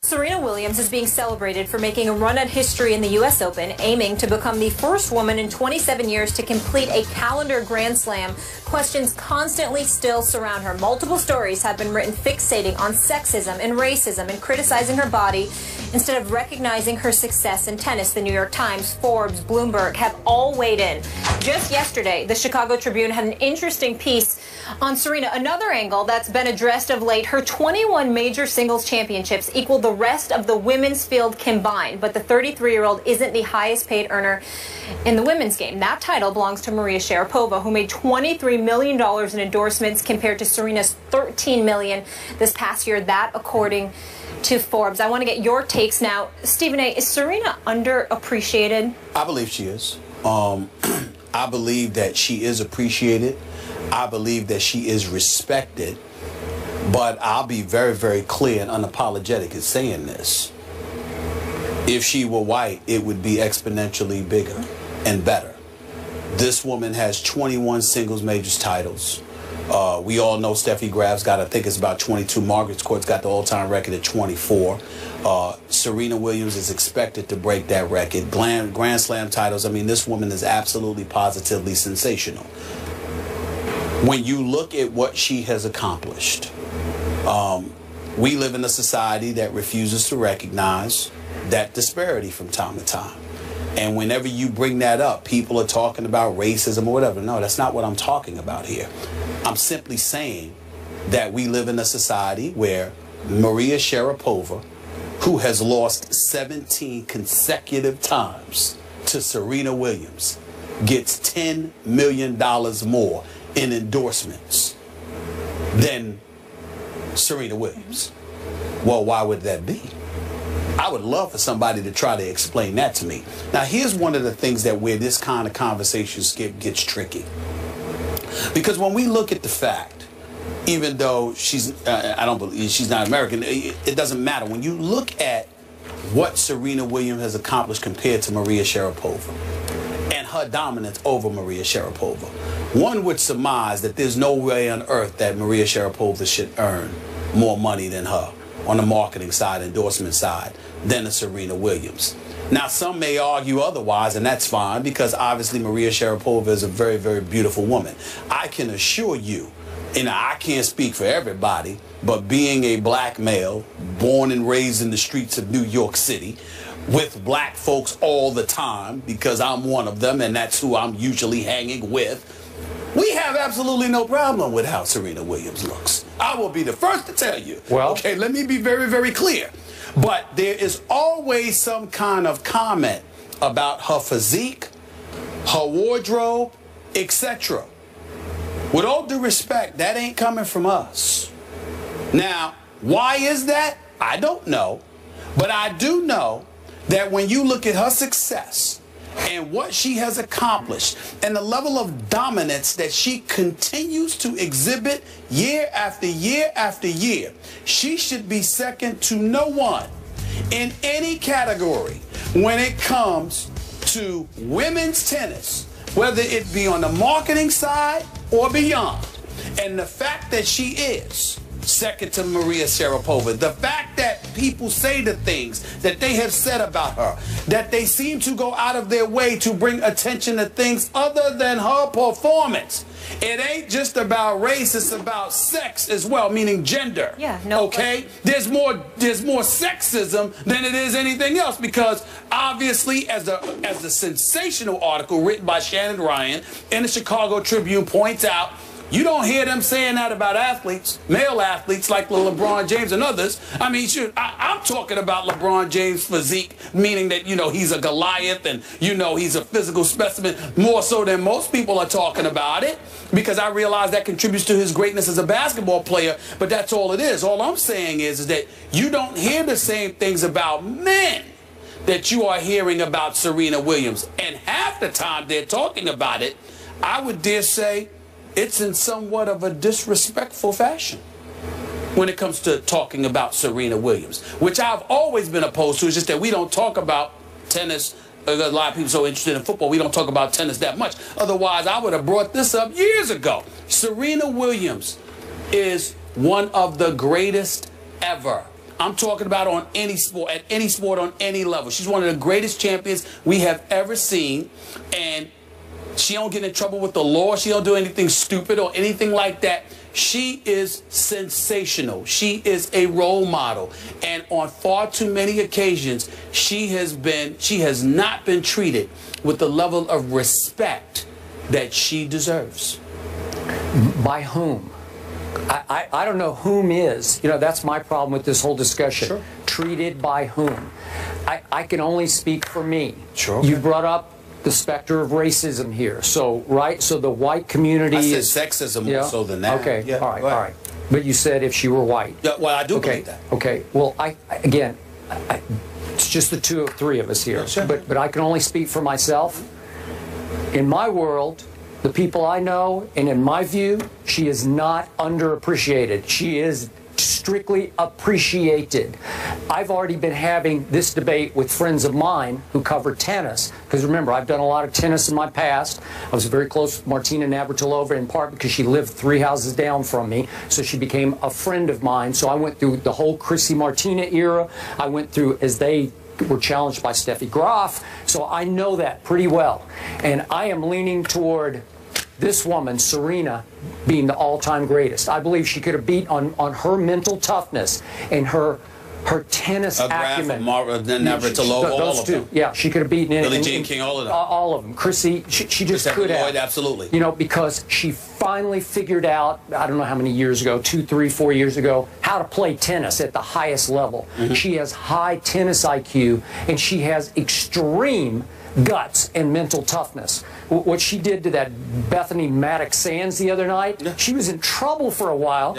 Serena Williams is being celebrated for making a run at history in the U.S. Open, aiming to become the first woman in 27 years to complete a calendar Grand Slam. Questions constantly still surround her. Multiple stories have been written fixating on sexism and racism and criticizing her body instead of recognizing her success in tennis. The New York Times, Forbes, Bloomberg have all weighed in. Just yesterday, the Chicago Tribune had an interesting piece on Serena. Another angle that's been addressed of late, her 21 major singles championships equal the rest of the women's field combined, but the 33-year-old isn't the highest paid earner in the women's game. That title belongs to Maria Sharapova, who made $23 million in endorsements compared to Serena's $13 million this past year. That according to Forbes. I want to get your takes now. Stephen A., is Serena underappreciated? I believe she is. I believe that she is appreciated. I believe that she is respected. But I'll be very, very clear and unapologetic in saying this. If she were white, it would be exponentially bigger and better. This woman has 21 singles majors titles. We all know Steffi Graf's got, I think it's about 22. Margaret Court's got the all-time record at 24. Serena Williams is expected to break that record. Grand Slam titles. I mean, this woman is absolutely, positively sensational. When you look at what she has accomplished, we live in a society that refuses to recognize that disparity from time to time. And whenever you bring that up, people are talking about racism or whatever. No, that's not what I'm talking about here. I'm simply saying that we live in a society where Maria Sharapova, who has lost 17 consecutive times to Serena Williams, gets $10 million more in endorsements than Serena Williams. Well, why would that be? I would love for somebody to try to explain that to me. Now, here's one of the things that where this kind of conversation gets tricky. Because when we look at the fact, even though she's, I don't believe she's not American, it doesn't matter. When you look at what Serena Williams has accomplished compared to Maria Sharapova and her dominance over Maria Sharapova, one would surmise that there's no way on earth that Maria Sharapova should earn more money than her on the marketing side, endorsement side, than a Serena Williams. Now, some may argue otherwise, and that's fine, because obviously Maria Sharapova is a very, very beautiful woman. I can assure you, and I can't speak for everybody, but being a black male, born and raised in the streets of New York City, with black folks all the time, because I'm one of them, and that's who I'm usually hanging with, we have absolutely no problem with how Serena Williams looks. I will be the first to tell you. Well, okay, let me be very, very clear. But there is always some kind of comment about her physique, her wardrobe, etc. With all due respect, that ain't coming from us. Now, why is that? I don't know. But I do know that when you look at her success and what she has accomplished and the level of dominance that she continues to exhibit year after year after year, she should be second to no one in any category when it comes to women's tennis, whether it be on the marketing side or beyond. And the fact that she is second to Maria Sharapova, the fact that people say the things that they have said about her, that they seem to go out of their way to bring attention to things other than her performance. It ain't just about race, it's about sex as well, meaning gender. Yeah, no. Okay? There's more sexism than it is anything else, because obviously as the sensational article written by Shannon Ryan in the Chicago Tribune points out, you don't hear them saying that about athletes, male athletes like LeBron James and others. I mean, shoot, I'm talking about LeBron James' physique, meaning that, you know, he's a Goliath and, you know, he's a physical specimen more so than most people are talking about it, because I realize that contributes to his greatness as a basketball player, but that's all it is. All I'm saying is that you don't hear the same things about men that you are hearing about Serena Williams. And half the time they're talking about it, I would dare say, it's in somewhat of a disrespectful fashion when it comes to talking about Serena Williams, which I've always been opposed to. It's just that we don't talk about tennis. A lot of people are so interested in football, we don't talk about tennis that much. Otherwise, I would have brought this up years ago. Serena Williams is one of the greatest ever. I'm talking about on any sport, at any sport, on any level. She's one of the greatest champions we have ever seen, and she don't get in trouble with the law. She don't do anything stupid or anything like that. She is sensational. She is a role model. And on far too many occasions, she has not been treated with the level of respect that she deserves. By whom? I don't know whom is. You know, that's my problem with this whole discussion. Sure. Treated by whom? I can only speak for me. Sure. You brought up the specter of racism here. So, right, so the white community is sexism more so than that. Okay, yeah, all right. But you said if she were white. Yeah, well, I do believe that. Okay, well, again, it's just the three of us here. Yeah, sure. But I can only speak for myself. In my world, the people I know, and in my view, she is not underappreciated. She is strictly appreciated. I've already been having this debate with friends of mine who cover tennis, because remember, I've done a lot of tennis in my past. I was very close with Martina Navratilova, in part because she lived 3 houses down from me, so she became a friend of mine. So I went through the whole Chrissy Martina era. I went through as they were challenged by Steffi Graf, so I know that pretty well. And I am leaning toward this woman, Serena, being the all-time greatest. I believe she could have beat on her mental toughness and her tennis acumen. Navratilova, all of them. Yeah, she could have beaten Billie Jean King, all of them. All of them. Chrissy, she just could have. Absolutely. You know, because she finally figured out, I don't know how many years ago, 2, 3, 4 years ago, how to play tennis at the highest level. She has high tennis IQ, and she has extreme guts and mental toughness. What she did to that Bethany Maddox Sands the other night, she was in trouble for a while,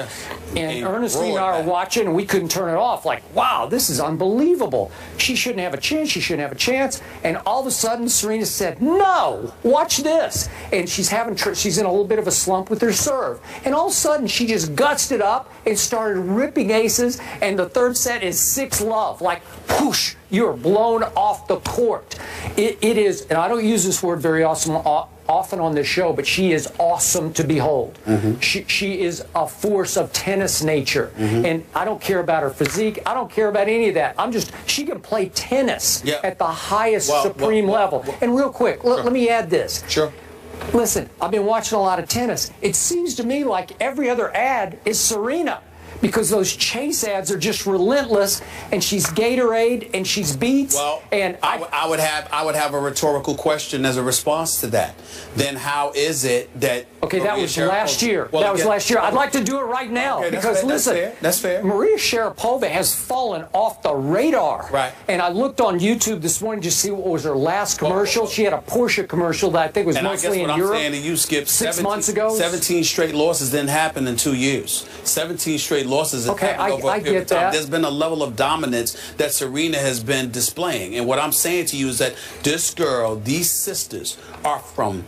and Ernestine and I were watching, and we couldn't turn it off. Like, wow, this is unbelievable. She shouldn't have a chance. She shouldn't have a chance. And all of a sudden, Serena said, "No, watch this." And she's in a little bit of a slump with her serve. And all of a sudden, she just gutsed it up and started ripping aces. And the third set is 6-love. Like, whoosh. You're blown off the court. It is, and I don't use this word very often on this show, but she is awesome to behold. She is a force of tennis nature. And I don't care about her physique. I don't care about any of that. She can play tennis at the highest supreme level. And real quick, let me add this. Sure. Listen, I've been watching a lot of tennis. It seems to me like every other ad is Serena, because those chase ads are just relentless, and she's Gatorade and she's Beats. Well, and I would have a rhetorical question as a response to that. Then how is it that that was last year. That was last year. I'd like to do it right now because listen, that's fair. Maria Sharapova has fallen off the radar. Right. And I looked on YouTube this morning to see what was her last commercial. She had a Porsche commercial that I think was mostly in Europe. And I guess what I'm saying to you, Skip, 6 months ago. 17 straight losses didn't happen in 2 years. 17 straight losses have happened over a period of time. There's been a level of dominance that Serena has been displaying. And what I'm saying to you is that this girl, these sisters, are from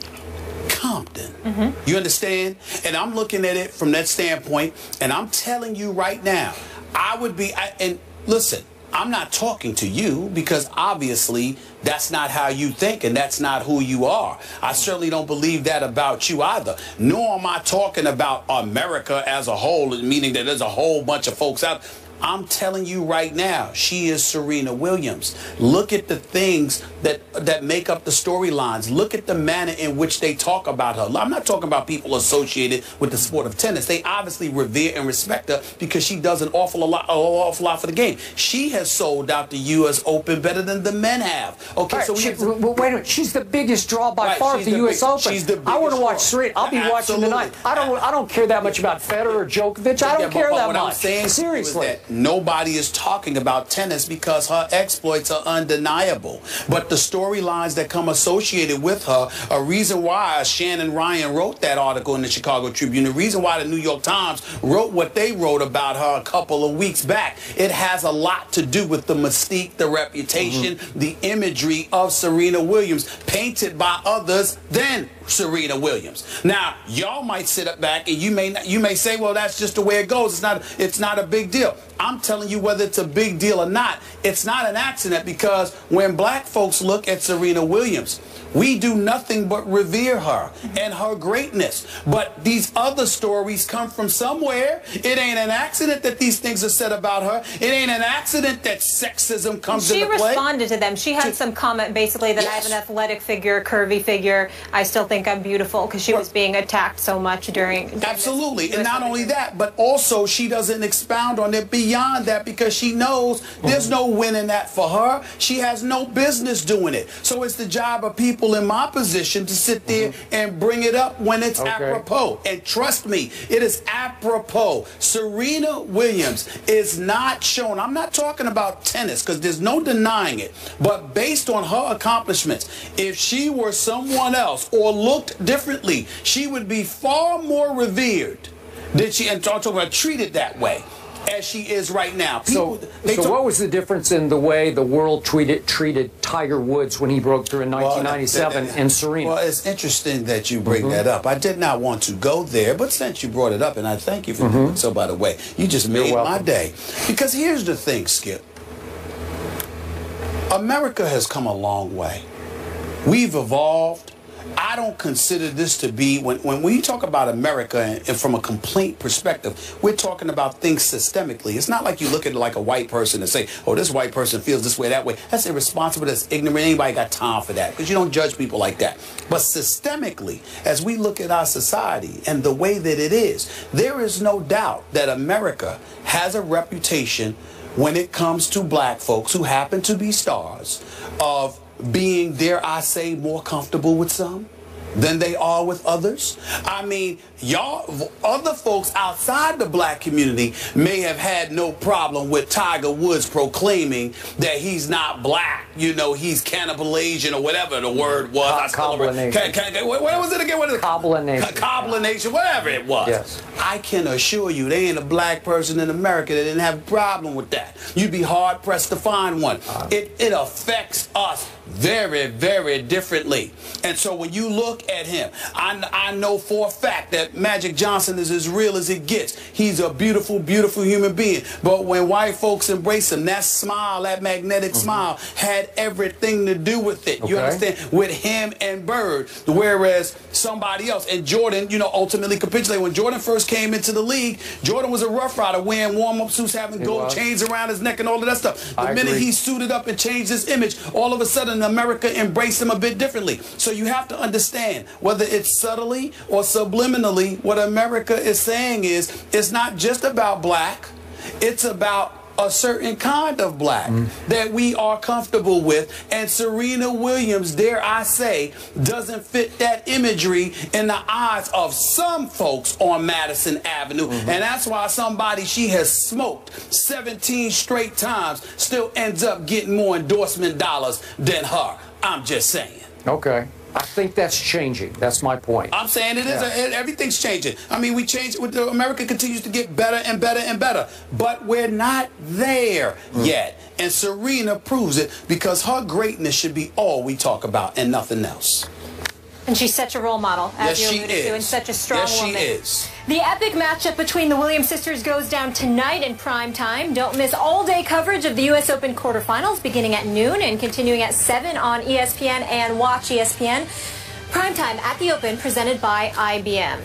Compton. You understand? And I'm looking at it from that standpoint, and I'm telling you right now, and listen, I'm not talking to you because obviously that's not how you think and that's not who you are. I certainly don't believe that about you either. Nor am I talking about America as a whole, meaning that there's a whole bunch of folks out. I'm telling you right now, she is Serena Williams. Look at the things that make up the storylines. Look at the manner in which they talk about her. I'm not talking about people associated with the sport of tennis. They obviously revere and respect her because she does an awful lot for the game. She has sold out the U.S. Open better than the men have. Okay, right, so wait a minute. She's the biggest draw by far at the U.S. Open. I want to watch Serena. I'll be watching tonight. I don't care that much about Federer or Djokovic. I don't care that much. What I'm saying seriously. Nobody is talking about tennis because her exploits are undeniable. But the storylines that come associated with her, a reason why Shannon Ryan wrote that article in the Chicago Tribune, the reason why the New York Times wrote what they wrote about her a couple of weeks back, it has a lot to do with the mystique, the reputation, the imagery of Serena Williams, painted by others than Serena Williams. Now, y'all might sit up back and you may say, well, that's just the way it goes. It's not a big deal. I'm telling you, whether it's a big deal or not, it's not an accident, because when black folks look at Serena Williams, we do nothing but revere her and her greatness. But these other stories come from somewhere. It ain't an accident that these things are said about her. It ain't an accident that sexism comes into play. She responded to them. She had some comment basically that I have an athletic figure, curvy figure. I still think I'm beautiful, because she was being attacked so much during Absolutely. And not only that, but also she doesn't expound on it beyond that, because she knows there's no winning that for her. She has no business doing it. So it's the job of people in my position to sit there and bring it up when it's apropos. And trust me, it is apropos. Serena Williams is not shown. I'm not talking about tennis, because there's no denying it. But based on her accomplishments, if she were someone else or looked differently, she would be far more revered than she, and talk about treated that way as she is right now. People, so what was the difference in the way the world treated Tiger Woods when he broke through in 1997 and Serena? Well, it's interesting that you bring that up. I did not want to go there, but since you brought it up, and I thank you for doing so, by the way, you just made my day. Because here's the thing, Skip. America has come a long way. We've evolved. I don't consider this to be, when we talk about America and from a complaint perspective, we're talking about things systemically. It's not like you look at it like a white person and say, oh, this white person feels this way, that way. That's irresponsible, that's ignorant. Anybody got time for that? Because you don't judge people like that. But systemically, as we look at our society and the way that it is, there is no doubt that America has a reputation when it comes to black folks who happen to be stars of being, dare I say, more comfortable with some than they are with others. I mean, y'all, other folks outside the black community may have had no problem with Tiger Woods proclaiming that he's not black, you know, he's cannibal Asian or whatever the word was. What was it again? What is it? Cobbler-nation, whatever it was. Yes. I can assure you, there ain't a black person in America that didn't have a problem with that. You'd be hard-pressed to find one. It affects us very, very differently. And so when you look at him, I know for a fact that Magic Johnson is as real as it gets. He's a beautiful, beautiful human being. But when white folks embrace him, that smile, that magnetic smile, had everything to do with it. You understand? With him and Bird. Whereas somebody else, and Jordan, you know, ultimately capitulated. When Jordan first came into the league, Jordan was a rough rider, wearing warm-up suits, having gold chains around his neck and all of that stuff. The minute he suited up and changed his image, all of a sudden America embraced him a bit differently. So you have to understand, whether it's subtly or subliminally, what America is saying is, it's not just about black, it's about a certain kind of black that we are comfortable with. And Serena Williams, dare I say, doesn't fit that imagery in the eyes of some folks on Madison Avenue. And that's why somebody she has smoked 17 straight times still ends up getting more endorsement dollars than her. I'm just saying. Okay. I think that's changing. That's my point. I'm saying it is. Everything's changing. I mean, we change. America continues to get better and better and better. But we're not there yet. And Serena proves it, because her greatness should be all we talk about and nothing else. And she's such a role model, as you alluded to, and such a strong woman. Yes, she is. The epic matchup between the Williams sisters goes down tonight in prime time. Don't miss all-day coverage of the U.S. Open quarterfinals beginning at noon and continuing at 7 on ESPN and Watch ESPN. Primetime at the Open, presented by IBM.